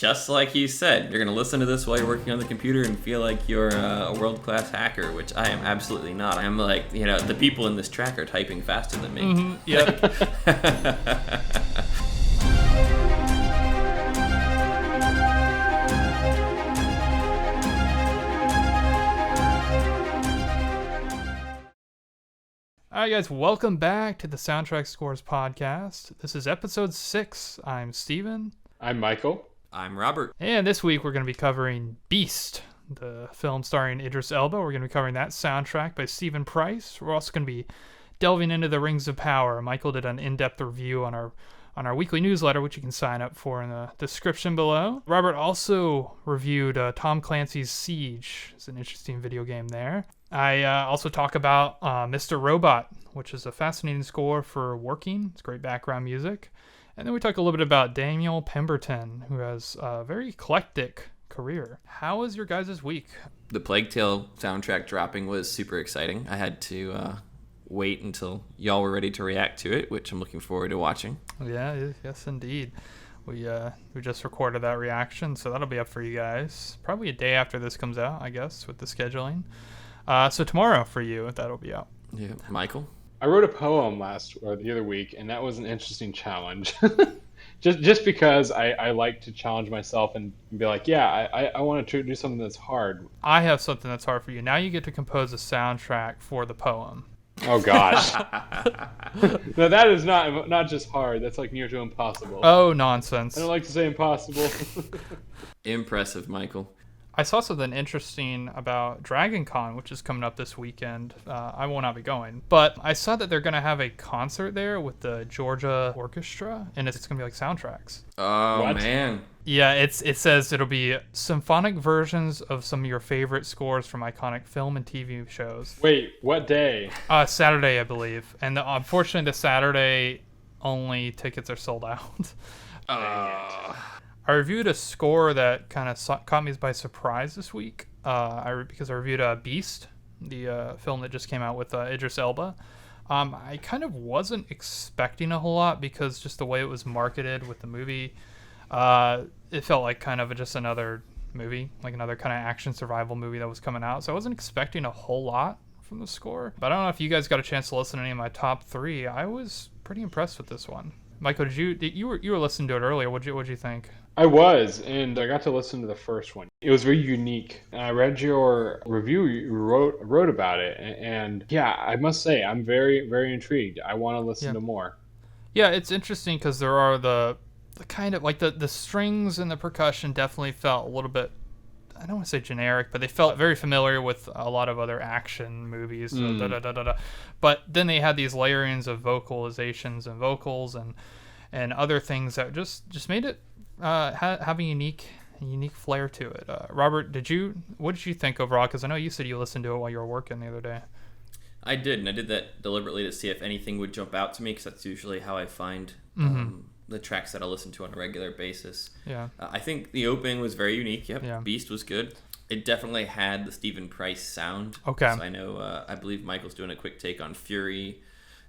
Just like you said, you're going to listen to this while you're working on the computer and feel like you're a world-class hacker, which I am absolutely not. I'm like, the people in this track are typing faster than me. Mm-hmm. Yep. All right, guys, welcome back to the Soundtrack Scores podcast. This is episode 6. I'm Steven. I'm Michael. I'm Robert. And this week we're going to be covering Beast, the film starring Idris Elba. We're going to be covering that soundtrack by Stephen Price. We're also going to be delving into the Rings of Power. Michael did an in-depth review on our weekly newsletter, which you can sign up for in the description below. Robert also reviewed Tom Clancy's Siege. It's an interesting video game there. I also talk about Mr. Robot, which is a fascinating score for working. It's great background music. And then we talk a little bit about Daniel Pemberton, who has a very eclectic career. How was your guys' week? The Plague Tale soundtrack dropping was super exciting. I had to wait until y'all were ready to react to it, which I'm looking forward to watching. Yeah, yes, indeed. We just recorded that reaction, so that'll be up for you guys. Probably a day after this comes out, I guess, with the scheduling. So tomorrow for you, that'll be out. Yeah, Michael? I wrote a poem the other week, and that was an interesting challenge. just because I like to challenge myself and be like, I want to do something that's hard. I have something that's hard for you. Now you get to compose a soundtrack for the poem. Oh gosh. No, that is not just hard. That's like near to impossible. Oh, nonsense. I don't like to say impossible. Impressive, Michael. I saw something interesting about Dragon Con, which is coming up this weekend. I will not be going, but I saw that they're going to have a concert there with the Georgia Orchestra, and it's going to be like soundtracks. Oh, What? man. Yeah, it says it'll be symphonic versions of some of your favorite scores from iconic film and TV shows. Wait, what day? Saturday, I believe. And unfortunately, the Saturday only tickets are sold out. I reviewed a score that kind of caught me by surprise this week because I reviewed Beast, the film that just came out with Idris Elba. I kind of wasn't expecting a whole lot because just the way it was marketed with the movie, it felt like kind of just another movie, like another kind of action survival movie that was coming out. So I wasn't expecting a whole lot from the score. But I don't know if you guys got a chance to listen to any of my top 3. I was pretty impressed with this one. Michael, you were listening to it earlier. What'd you think? I was, and I got to listen to the first one. It was very unique. And I read your review you wrote about it, and yeah, I must say I'm very, very intrigued. I want to listen to more. Yeah, it's interesting because there are the kind of like the strings and the percussion definitely felt a little bit, I don't want to say generic, but they felt very familiar with a lot of other action movies. But then they had these layerings of vocalizations and vocals and other things that just made it have a unique flair to it. Robert, what did you think overall? Because I know you said you listened to it while you were working the other day. I did, and I did that deliberately to see if anything would jump out to me, because that's usually how I find the tracks that I listen to on a regular basis. Yeah. I think the opening was very unique. Yep. Yeah. Beast was good. It definitely had the Stephen Price sound. Okay. So I know, I believe Michael's doing a quick take on Fury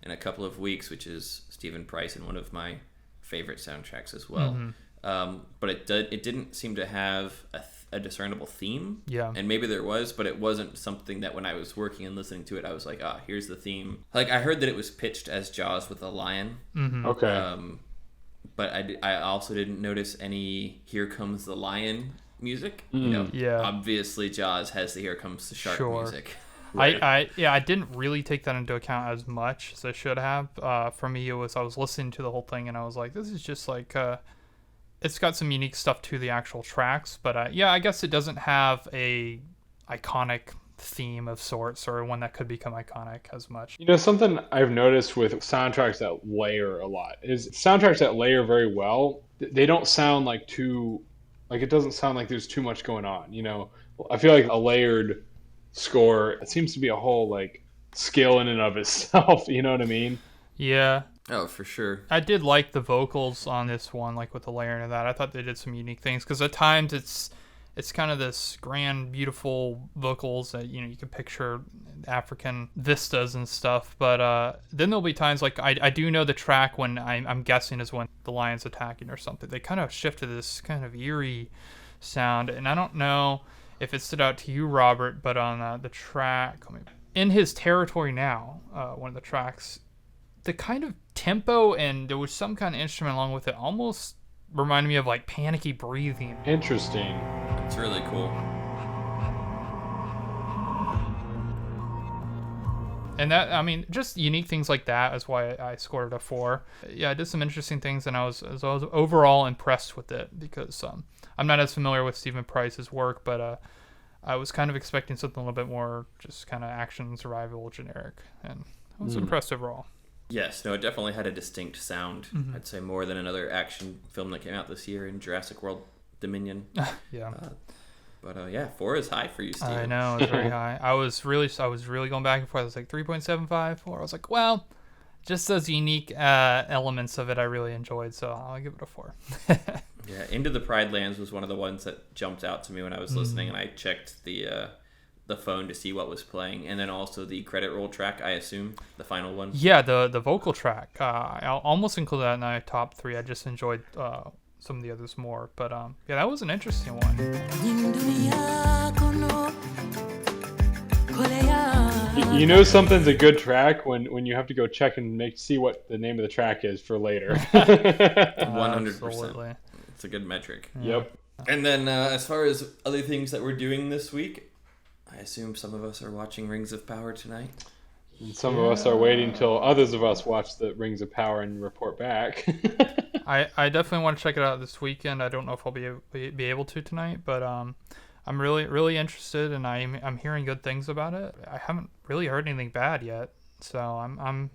in a couple of weeks, which is Stephen Price and one of my favorite soundtracks as well. But it didn't seem to have a discernible theme. Yeah. And maybe there was, but it wasn't something that when I was working and listening to it, I was like, here's the theme. Like, I heard that it was pitched as Jaws with a lion. Okay. But I also didn't notice any Here Comes the Lion music. Obviously Jaws has the Here Comes the Shark music. Right. I didn't really take that into account as much as I should have. For me, I was listening to the whole thing and I was like, this is just like, it's got some unique stuff to the actual tracks, but I guess it doesn't have a iconic theme of sorts or one that could become iconic as much. Something I've noticed with soundtracks that layer a lot is soundtracks that layer very well, they don't sound like it doesn't sound like there's too much going on. I feel like a layered score, it seems to be a whole like skill in and of itself. You know what I mean? Yeah. Oh, for sure. I did like the vocals on this one, like with the layering of that. I thought they did some unique things because at times it's kind of this grand, beautiful vocals that, you can picture African vistas and stuff. But then there'll be times like I do know the track when I'm guessing is when the lion's attacking or something. They kind of shifted this kind of eerie sound, and I don't know if it stood out to you, Robert, but on the track In His Territory Now, one of the tracks, the kind of tempo and there was some kind of instrument along with it almost reminded me of like panicky breathing. Interesting. It's really cool. And that, I mean, just unique things like that is why I scored it a 4. Yeah, I did some interesting things, and I was overall impressed with it because I'm not as familiar with Stephen Price's work, but I was kind of expecting something a little bit more just kind of action, survival, generic, and I was impressed overall. Yes, no, it definitely had a distinct sound. I'd say more than another action film that came out this year in Jurassic World Dominion. Yeah. But 4 is high for you, Steven. I know, it's very high. I was really going back and forth. I was like 3.75, 4. I was like, well, just those unique elements of it I really enjoyed, so I'll give it a 4. Yeah, Into the Pride Lands was one of the ones that jumped out to me when I was listening, and I checked the phone to see what was playing, and then also the credit roll track, I assume, the final one. Yeah, the vocal track. I'll almost include that in my top 3. I just enjoyed some of the others more, but yeah, that was an interesting one. You know something's a good track when you have to go check and see what the name of the track is for later. 100%. Absolutely. It's a good metric. Yeah. Yep. And then as far as other things that we're doing this week, I assume some of us are watching Rings of Power tonight. And some of us are waiting till others of us watch the Rings of Power and report back. I definitely want to check it out this weekend. I don't know if I'll be able to tonight, but I'm really, really interested, and I'm hearing good things about it. I haven't really heard anything bad yet, so I'm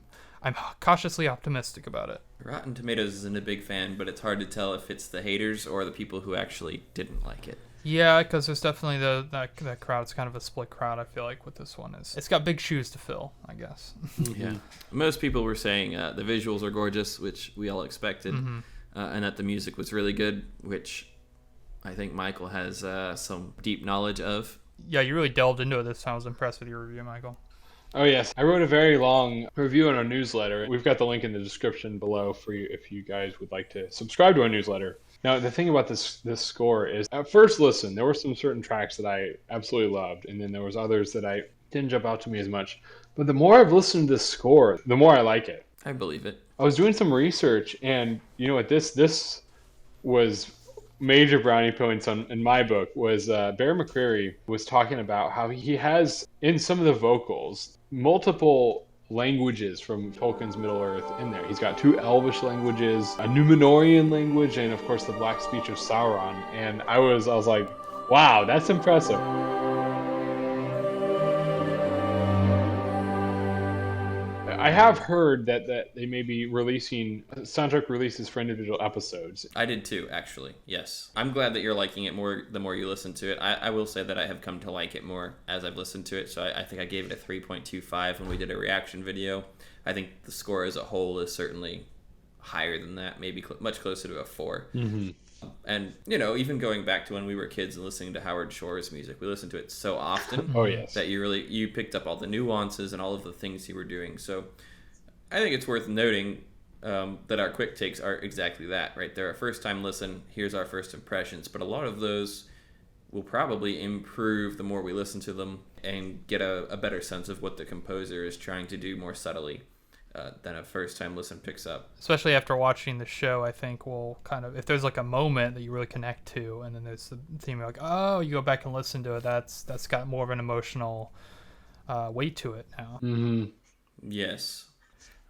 cautiously optimistic about it. Rotten Tomatoes isn't a big fan, but it's hard to tell if it's the haters or the people who actually didn't like it. Yeah, because there's definitely that crowd. It's kind of a split crowd, I feel like, with this one. It's got big shoes to fill, I guess. Yeah. Most people were saying the visuals are gorgeous, which we all expected, and that the music was really good, which I think Michael has some deep knowledge of. Yeah, you really delved into it this time. I was impressed with your review, Michael. Oh, yes. I wrote a very long review in our newsletter. We've got the link in the description below for you if you guys would like to subscribe to our newsletter. Now, the thing about this score is, at first listen, there were some certain tracks that I absolutely loved, and then there was others that I didn't jump out to me as much. But the more I've listened to this score, the more I like it. I believe it. I was doing some research, and you know what? This was major brownie points in my book. Was Bear McCreary was talking about how he has, in some of the vocals, multiple languages from Tolkien's Middle-earth in there. He's got 2 Elvish languages, a Numenorian language, and of course the Black Speech of Sauron. And I was like, wow, that's impressive. I have heard that they may be releasing soundtrack releases for individual episodes. I did too, actually. Yes. I'm glad that you're liking it more the more you listen to it. I will say that I have come to like it more as I've listened to it. So I think I gave it a 3.25 when we did a reaction video. I think the score as a whole is certainly higher than that, maybe much closer to a 4. Mm-hmm. And, even going back to when we were kids and listening to Howard Shore's music, we listened to it so often that you picked up all the nuances and all of the things he were doing. So I think it's worth noting that our quick takes are exactly that, right? They're a first-time listen. Here's our first impressions. But a lot of those will probably improve the more we listen to them and get a better sense of what the composer is trying to do more subtly than a first-time listen picks up. Especially after watching the show, I think we'll kind of, if there's like a moment that you really connect to, and then there's the theme, you're like, oh, you go back and listen to it, that's got more of an emotional weight to it now. Mm-hmm. Yes,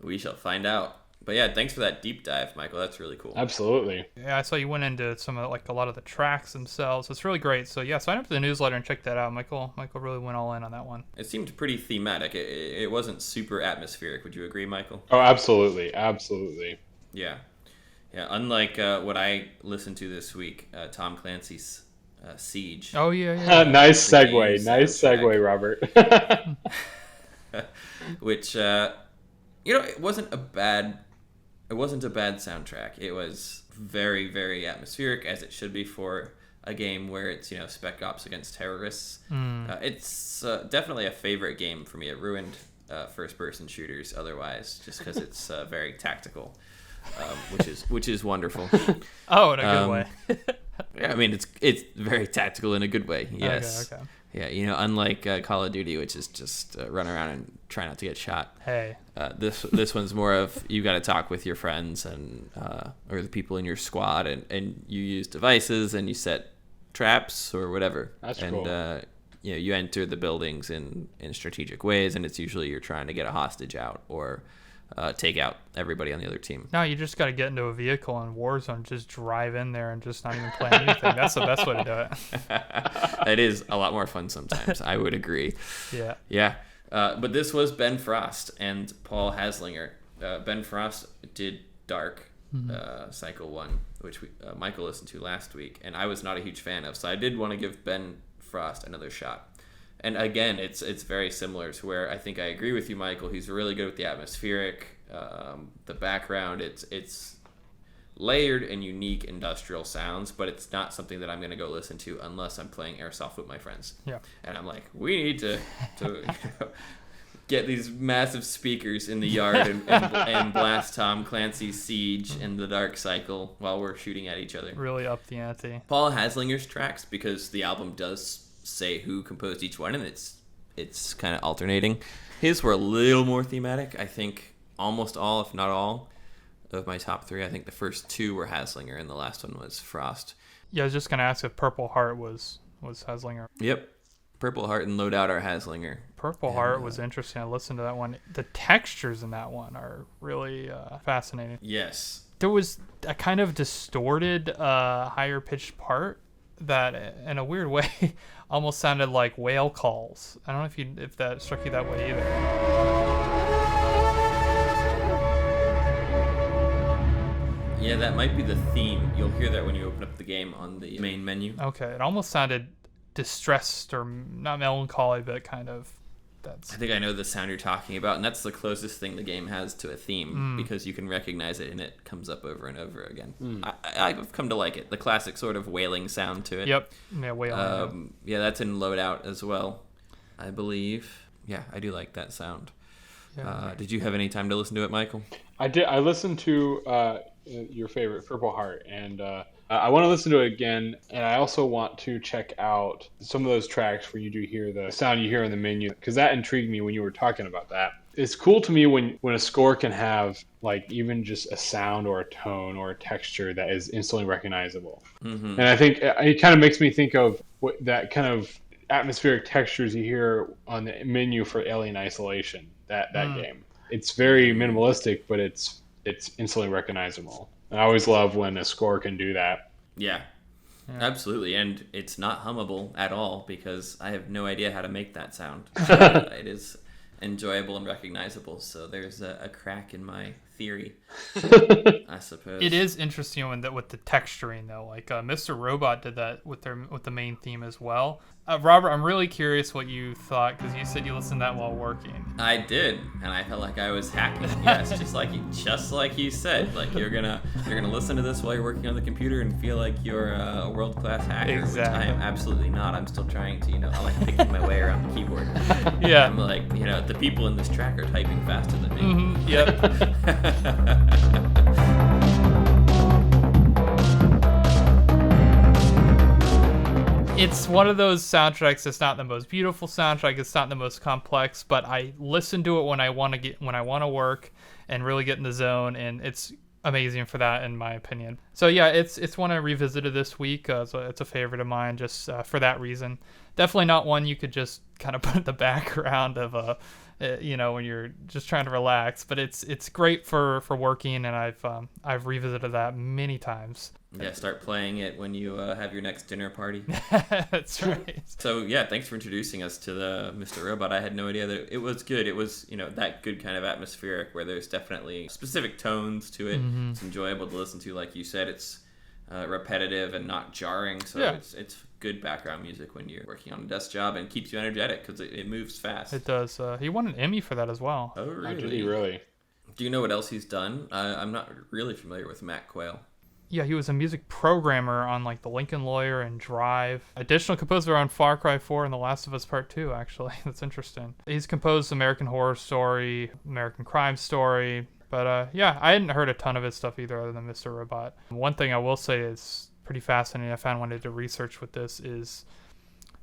we shall find out. But yeah, thanks for that deep dive, Michael. That's really cool. Absolutely. Yeah, I saw you went into some of a lot of the tracks themselves. It's really great. So yeah, sign up for the newsletter and check that out. Michael really went all in on that one. It seemed pretty thematic. It wasn't super atmospheric. Would you agree, Michael? Oh, absolutely. Absolutely. Yeah. Unlike what I listened to this week, Tom Clancy's Siege. Oh yeah. Nice segue. Nice segue, Robert. Which it wasn't a bad soundtrack. It was very, very atmospheric, as it should be for a game where it's, spec ops against terrorists. It's definitely a favorite game for me. It ruined first-person shooters otherwise, just because it's very tactical, which is wonderful. Oh, in a good way. Yeah, I mean, it's very tactical in a good way. Yes. Okay. Yeah, unlike Call of Duty, which is just run around and try not to get shot. Hey. This one's more of you got to talk with your friends and or the people in your squad, and you use devices and you set traps or whatever. That's and, cool. You enter the buildings in strategic ways, and it's usually you're trying to get a hostage out or take out everybody on the other team. No, you just got to get into a vehicle in Warzone, just drive in there and just not even play anything. That's the best way to do it. It is a lot more fun sometimes. I would agree. Yeah. Yeah. But this was Ben Frost and Paul Haslinger. Ben Frost did Dark Cycle 1, which Michael listened to last week, and I was not a huge fan of. So I did want to give Ben Frost another shot. And again, it's very similar to where I think I agree with you, Michael. He's really good with the atmospheric, the background. It's layered and unique industrial sounds, but it's not something that I'm going to go listen to unless I'm playing Airsoft with my friends. Yeah. And I'm like, we need to get these massive speakers in the yard and blast Tom Clancy's Siege and the Dark Cycle while we're shooting at each other. Really up the ante. Paul Haslinger's tracks, because the album does say who composed each one, and it's kind of alternating. His were a little more thematic. I think almost all, if not all, of my top 3. I think the first 2 were Haslinger, and the last one was Frost. Yeah, I was just gonna ask if Purple Heart was Haslinger. Yep, Purple Heart and Loadout are Haslinger. Purple Heart was interesting. I listened to that one. The textures in that one are really fascinating. Yes. There was a kind of distorted, higher pitched part that, in a weird way, almost sounded like whale calls. I don't know if that struck you that way either. Yeah, that might be the theme. You'll hear that when you open up the game on the main menu. Okay, it almost sounded distressed, or not melancholy, but kind of. I think I know the sound you're talking about, and that's the closest thing the game has to a theme, because you can recognize it and it comes up over and over again. I've come to like it. The classic sort of wailing sound to it. Yep. Yeah, wailing. Yeah, that's in Loadout as well, I believe. Yeah, I do like that sound. Yeah. Did you have any time to listen to it, Michael? I did. I listened to your favorite, Purple Heart, and I want to listen to it again, and I also want to check out some of those tracks where you do hear the sound you hear in the menu, because that intrigued me when you were talking about that. It's cool to me when a score can have like even just a sound or a tone or a texture that is instantly recognizable. And I think it kind of makes me think of that kind of atmospheric textures you hear on the menu for Alien Isolation, that game. It's very minimalistic, but it's instantly recognizable. I always love when a score can do that. Yeah, absolutely. And it's not hummable at all, because I have no idea how to make that sound. It is enjoyable and recognizable. So there's a crack in my theory, I suppose. It is interesting with the texturing, though. Like Mr. Robot did that with the main theme as well. Robert, I'm really curious what you thought, because you said you listened to that while working. I did, and I felt like I was hacking. Yes, just like you said. Like you're gonna listen to this while you're working on the computer and feel like you're a world-class hacker, exactly. Which I am absolutely not. I'm still trying to, I like picking my way around the keyboard. Yeah. I'm like, the people in this track are typing faster than me. Yep. It's one of those soundtracks. It's not the most beautiful soundtrack. It's not the most complex, but I listen to it when I want to work and really get in the zone, and it's amazing for that, in my opinion. So yeah, it's one I revisited this week. So it's a favorite of mine, just for that reason. Definitely not one you could just kind of put in the background of when you're just trying to relax. But it's great for working, and I've revisited that many times. Yeah, start playing it when you have your next dinner party. That's right. So yeah, thanks for introducing us to the Mr. Robot. I had no idea that it was good. It was, that good kind of atmospheric where there's definitely specific tones to it. Mm-hmm. It's enjoyable to listen to. Like you said, it's repetitive and not jarring. So yeah. It's good background music when you're working on a desk job, and keeps you energetic because it moves fast. It does. He won an Emmy for that as well. Oh, really? Did he really? Do you know what else he's done? I'm not really familiar with Matt Quayle. Yeah, he was a music programmer on like The Lincoln Lawyer and Drive. Additional composer on Far Cry 4 and The Last of Us Part 2, actually. That's interesting. He's composed American Horror Story, American Crime Story. But yeah, I hadn't heard a ton of his stuff either other than Mr. Robot. One thing I will say is pretty fascinating I found when I did research with this is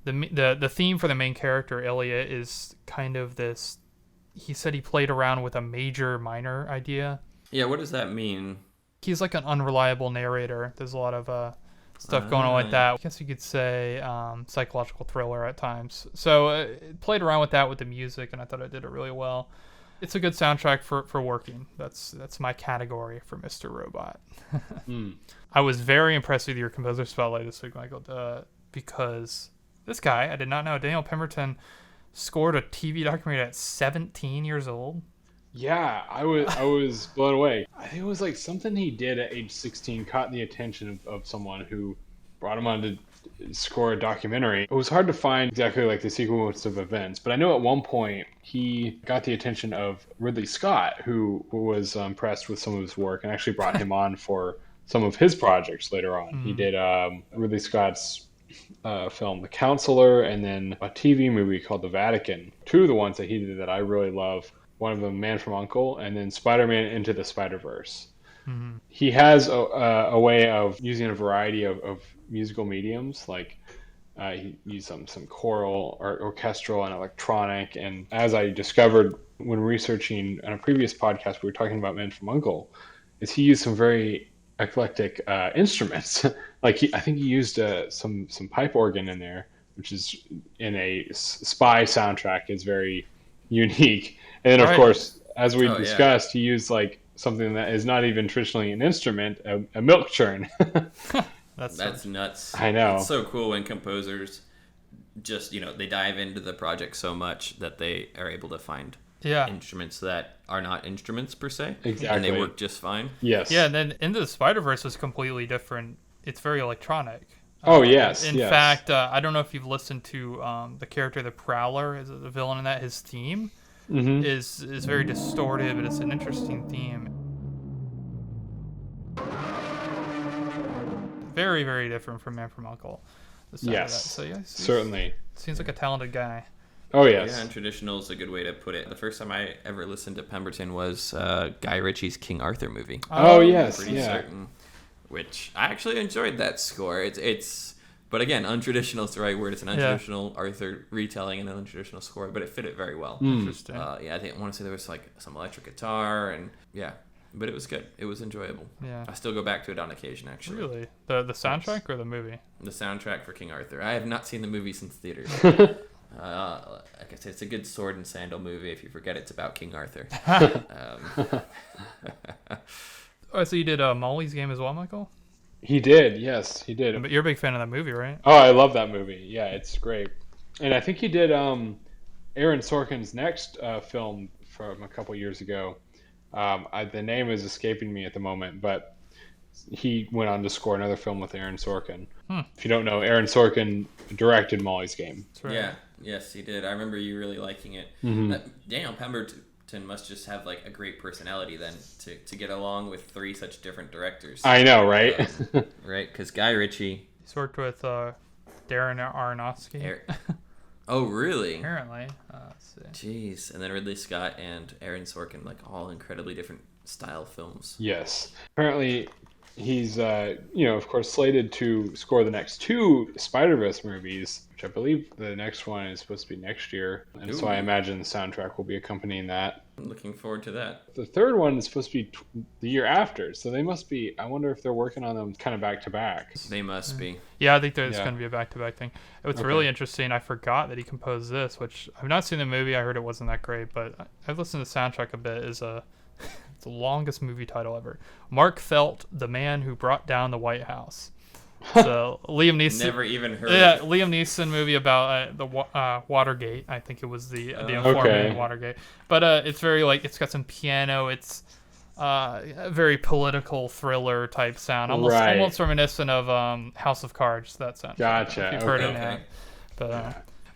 the theme for the main character, Ilya, is kind of this... He said he played around with a major minor idea. Yeah, what does that mean? He's like an unreliable narrator. There's a lot of stuff going on like that. I guess you could say psychological thriller at times. So played around with that with the music, and I thought I did it really well. It's a good soundtrack for working. That's my category for Mr. Robot. I was very impressed with your composer spotlight this week, Michael, because this guy, I did not know, Daniel Pemberton, scored a TV documentary at 17 years old. Yeah, I was blown away. I think it was like something he did at age 16 caught the attention of someone who brought him on to score a documentary. It was hard to find exactly like the sequence of events, but I know at one point he got the attention of Ridley Scott, who was impressed with some of his work and actually brought him on for some of his projects later on. He did Ridley Scott's film The Counselor, and then a TV movie called The Vatican. Two of the ones that he did that I really love. One of them, Man from U.N.C.L.E., and then Spider-Man Into the Spider-Verse. He has a way of using a variety of musical mediums, like he used some choral or orchestral and electronic. And as I discovered when researching on a previous podcast, we were talking about Man from U.N.C.L.E., is he used some very eclectic instruments. Like I think he used some pipe organ in there, which is in a spy soundtrack is very unique. And then, of course, as we discussed, he used like something that is not even traditionally an instrument, a milk churn. That's nuts. I know. It's so cool when composers just, they dive into the project so much that they are able to find instruments that are not instruments per se. Exactly. And they work just fine. Yes. Yeah, and then Into the Spider-Verse is completely different. It's very electronic. Oh, yes. In fact, I don't know if you've listened to the character, the Prowler, is the villain in that. His theme is very distorted, but it's an interesting theme. Very, very different from Man from U.N.C.L.E. Yes, So, yeah, certainly. Seems like a talented guy. Oh, yes. Yeah, and traditional is a good way to put it. The first time I ever listened to Pemberton was Guy Ritchie's King Arthur movie. Oh, yes. Pretty certain. Which I actually enjoyed that score. It's but again, untraditional is the right word. It's an untraditional Arthur retelling and an untraditional score, but it fit it very well. Interesting. I didn't want to say there was like some electric guitar and but it was good. It was enjoyable. Yeah. I still go back to it on occasion, actually. Really? The soundtrack or the movie? The soundtrack for King Arthur. I have not seen the movie since theaters. Like I said, it's a good sword and sandal movie. If you forget it's about King Arthur. Oh, so you did Molly's Game as well, Michael? He did, yes, he did. But you're a big fan of that movie, right? Oh, I love that movie. Yeah, it's great. And I think he did Aaron Sorkin's next film from a couple years ago. The name is escaping me at the moment, but he went on to score another film with Aaron Sorkin. If you don't know, Aaron Sorkin directed Molly's Game. Right. Yeah, yes, he did. I remember you really liking it. Daniel Pemberton must just have like a great personality then to get along with three such different directors. I know, right? Right, because Guy Ritchie. He's worked with Darren Aronofsky. Oh, really? Apparently. Let's see. Jeez. And then Ridley Scott and Aaron Sorkin, like all incredibly different style films. Yes. Apparently, he's, of course, slated to score the next two Spider-Verse movies, which I believe the next one is supposed to be next year. And so I imagine the soundtrack will be accompanying that. I'm looking forward to that. The third one is supposed to be the year after. So they must be, I wonder if they're working on them kind of back to back. They must be. Yeah, I think there's going to be a back-to-back thing. What's really interesting, I forgot that he composed this, which I've not seen the movie. I heard it wasn't that great, but I've listened to the soundtrack a bit. It's the longest movie title ever. Mark Felt, The Man Who Brought Down the White House. So Liam Neeson. Never even heard. Yeah, Liam Neeson movie about the Watergate. I think it was the informant in Watergate. But it's very it's got some piano. It's a very political thriller type sound, almost reminiscent of House of Cards. That sound. Gotcha. If you've heard it,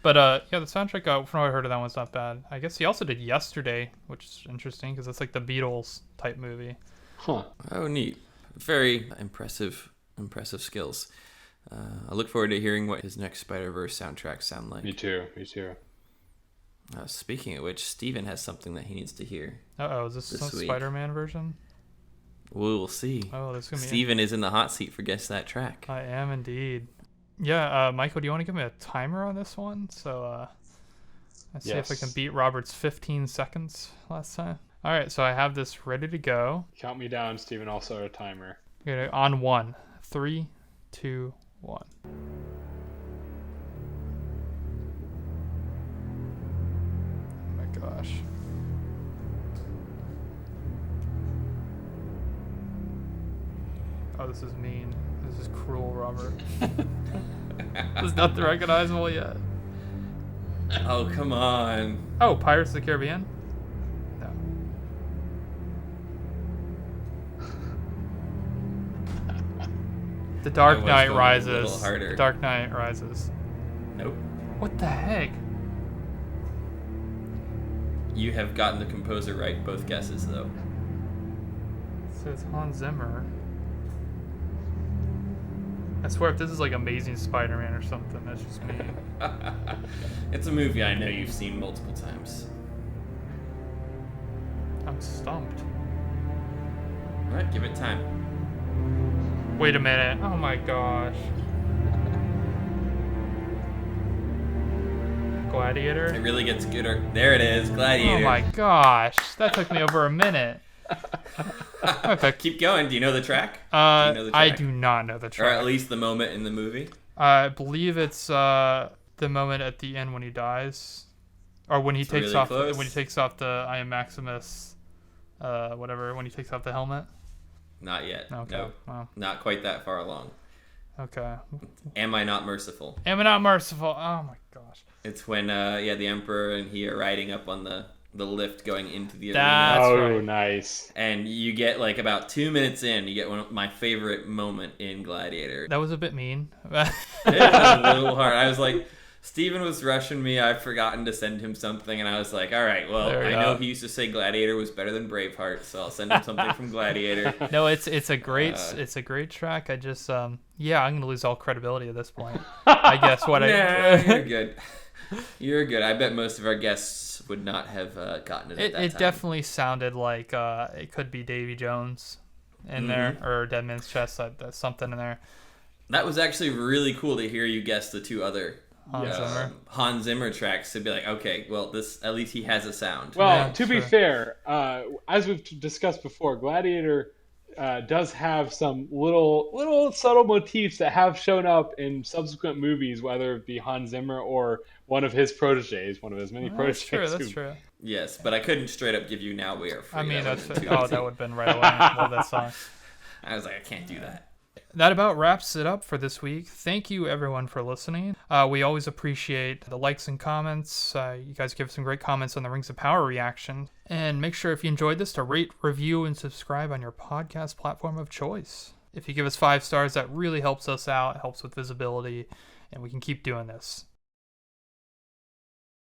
but the soundtrack from what I heard of that one's not bad. I guess he also did Yesterday, which is interesting because it's like the Beatles type movie. Huh. Oh, neat. very impressive skills. I look forward to hearing what his next Spider-Verse soundtracks sound like. Me too. Speaking of which, Steven has something that he needs to hear. Is this some Spider-Man version? We will see. Oh, that's gonna be. Steven is in the hot seat for Guess That Track. I am indeed. Yeah, Michael, do you want to give me a timer on this one? So, let's see if I can beat Robert's 15 seconds last time. All right, so I have this ready to go. Count me down, Steven. I'll start a timer. Okay, on 1. 3, 2, 1. Oh my gosh. Oh, this is mean. This is cruel, Robert. There's nothing recognizable yet. Oh, come on. Oh, Pirates of the Caribbean? No. The Dark Knight Rises. The Dark Knight Rises. Nope. What the heck? You have gotten the composer right both guesses, though. It says Hans Zimmer. I swear, if this is like Amazing Spider-Man or something, that's just me. It's a movie I know you've seen multiple times. I'm stumped. All right, give it time. Wait a minute. Oh my gosh. Gladiator? It really gets gooder. There it is, Gladiator. Oh my gosh. That took me over a minute. Okay. Keep going. Do you know the track? I do not know the track. Or at least the moment in the movie? I believe it's the moment at the end when he dies. Or when he takes off the I Am Maximus when he takes off the helmet. Not yet. Okay. No. Well. Not quite that far along. Okay. Am I not merciful? Am I not merciful? Oh my gosh. It's when the Emperor and he are riding up on the lift going into the That's arena. right. Nice. And you get like about 2 minutes in, you get one of my favorite moment in Gladiator. That was a bit mean. It was a little hard. I was like, Steven was rushing me. I'd forgotten to send him something, and I was like, all right, well, I know he used to say Gladiator was better than Braveheart, so I'll send him something from Gladiator. No, it's a great track. I just I'm gonna lose all credibility at this point. I guess you're good. You're good. I bet most of our guests would not have gotten it at that time. It definitely sounded like it could be Davy Jones in there, or Dead Man's Chest. That's something in there. That was actually really cool to hear you guess the two other Hans Zimmer tracks, to be like, okay, well, this at least he has a sound. Well, to be fair, as we've discussed before, Gladiator does have some little subtle motifs that have shown up in subsequent movies, whether it be Hans Zimmer or one of his proteges, one of his many proteges. That's true. Yes, but I couldn't straight up give you Now We Are Free. I mean, that would have been right away. I love that song. I was like, I can't do that. That about wraps it up for this week. Thank you, everyone, for listening. We always appreciate the likes and comments. You guys give some great comments on the Rings of Power reaction. And make sure, if you enjoyed this, to rate, review, and subscribe on your podcast platform of choice. If you give us 5 stars, that really helps us out. It helps with visibility, and we can keep doing this.